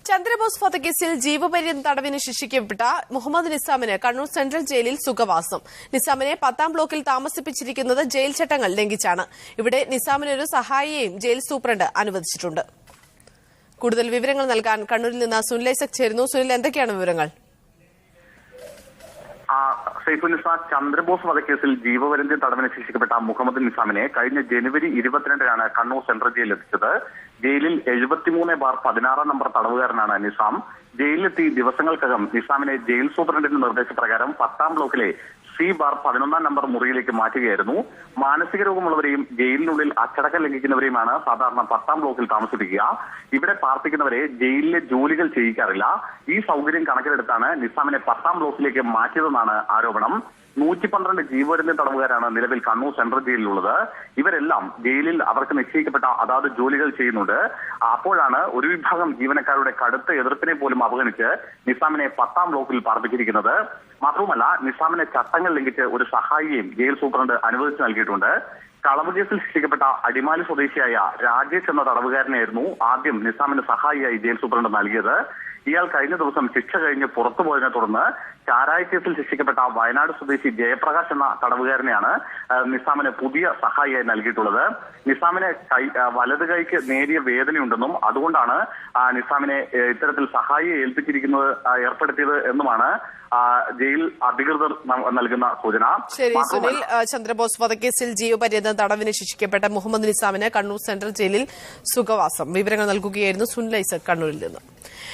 ചന്ദ്രബോസ് വധക്കേസിൽ ജീവപര്യന്തം തടവിന് ശിക്ഷിക്കപ്പെട്ട മുഹമ്മദ് നിസാമിന് കണ്ണൂർ സെൻട്രൽ ജയിലിൽ സുഖവാസം. നിസാമിനെ 10-ാം ബ്ലോക്കിൽ താമസിപ്പിച്ചിരിക്കുന്നത് ജയിൽ ചട്ടങ്ങൾ ലംഘിച്ചാണ്. ഇവിടെ നിസാമിനൊരു സഹായിയെയും ജയിൽ സൂപ്രണ്ട് അനുവദിച്ചിട്ടുണ്ട്. കൂടുതൽ വിവരങ്ങൾ നൽകാൻ കണ്ണൂരിൽ നിന്ന് സുനിൽ ഐസക് ചേരുന്നു. സുനിൽ, എന്തൊക്കെയാണ് വിവരങ്ങൾ? സൈഫുന്നിസ ചന്ദ്രബോസ് വധക്കേസിൽ ജീവപര്യന്തം തടവിന് ശിക്ഷിക്കപ്പെട്ട മുഹമ്മദ് നിസാമിനെ കഴിഞ്ഞ ജനുവരി 22-നാണ് കണ്ണൂർ സെൻട്രൽ ജയിലിൽ എത്തിച്ചത്. ജയിലിൽ 73/16 നമ്പർ തടവുകാരനാണ് നിസാം. ജയിലിലെത്തി ദിവസങ്ങൾക്കകം നിസാമിനെ ജയിൽ സൂപ്രണ്ടിന്റെ നിർദ്ദേശപ്രകാരം 10-ാം ബ്ലോക്കിലെ C-11 നമ്പർ മുറിയിലേക്ക് മാറ്റുകയായിരുന്നു. മാനസിക രോഗമുള്ളവരെയും ജയിലിനുള്ളിൽ അച്ചടക്കം ലംഘിക്കുന്നവരെയുമാണ് സാധാരണ 10-ാം ബ്ലോക്കിൽ താമസിപ്പിക്കുക. ഇവിടെ പാർപ്പിക്കുന്നവരെ ജയിലിലെ ജോലികൾ ചെയ്യിക്കാറില്ല. ഈ സൗകര്യം കണക്കിലെടുത്താണ് നിസാമിനെ 10-ാം ബ്ലോക്കിലേക്ക് മാറ്റിയതെന്നാണ് ആരോപണം. 112 ജീവപര്യന്തം തടവുകാരാണ് നിലവിൽ കണ്ണൂർ സെൻട്രൽ ജയിലിലുള്ളത്. ഇവരെല്ലാം ജയിലിൽ അവർക്ക് നിശ്ചയിക്കപ്പെട്ട അതാത് ജോലികൾ ചെയ്യുന്നുണ്ട്. അപ്പോഴാണ് ഒരു വിഭാഗം ജീവനക്കാരുടെ കടുത്ത എതിർപ്പിനെ പോലും അവഗണിച്ച് നിസാമിനെ 10-ാം ബ്ലോക്കിൽ പാർപ്പിച്ചിരിക്കുന്നത്. മാത്രവുമല്ല, നിസാമിനെ ചട്ടങ്ങൾ ലംഘിച്ച് ഒരു സഹായിയെയും ജയിൽ സൂപ്രണ്ട് അനുവദിച്ചു നൽകിയിട്ടുണ്ട്. കളവ് കേസിൽ ശിക്ഷിക്കപ്പെട്ട അടിമാലി സ്വദേശിയായ രാജേഷ് എന്ന തടവുകാരനായിരുന്നു ആദ്യം നിസാമിന് സഹായിയായി ജയിൽ സൂപ്രണ്ട് നൽകിയത്. ഇയാൾ കഴിഞ്ഞ ദിവസം ശിക്ഷ കഴിഞ്ഞ് പുറത്തുപോയതിനെ തുടർന്ന് ചാരായ കേസിൽ ശിക്ഷിക്കപ്പെട്ട വയനാട് സ്വദേശി ജയപ്രകാശ് എന്ന തടവുകാരനെയാണ് നിസാമിന് പുതിയ സഹായിയായി നൽകിയിട്ടുള്ളത്. നിസാമിനെ വലത് കൈക്ക് നേരിയ വേദനയുണ്ടെന്നും അതുകൊണ്ടാണ് നിസാമിനെ ഇത്തരത്തിൽ സഹായിയെ ഏർപ്പെടുത്തിയത് എന്നുമാണ് ജയിൽ അധികൃതർ നൽകുന്ന സൂചന. ശരി സുനിൽ, ചന്ദ്രബോസ് വധക്കേസിൽ ജീവപര്യന്തം തടവിന് ശിക്ഷിക്കപ്പെട്ട മുഹമ്മദ് നിസാമിന് കണ്ണൂർ സെൻട്രൽ ജയിലിൽ സുഖവാസം. വിവരങ്ങൾ നൽകുകയായിരുന്നു സുനിൽ ഐസക് കണ്ണൂരിൽ നിന്ന്.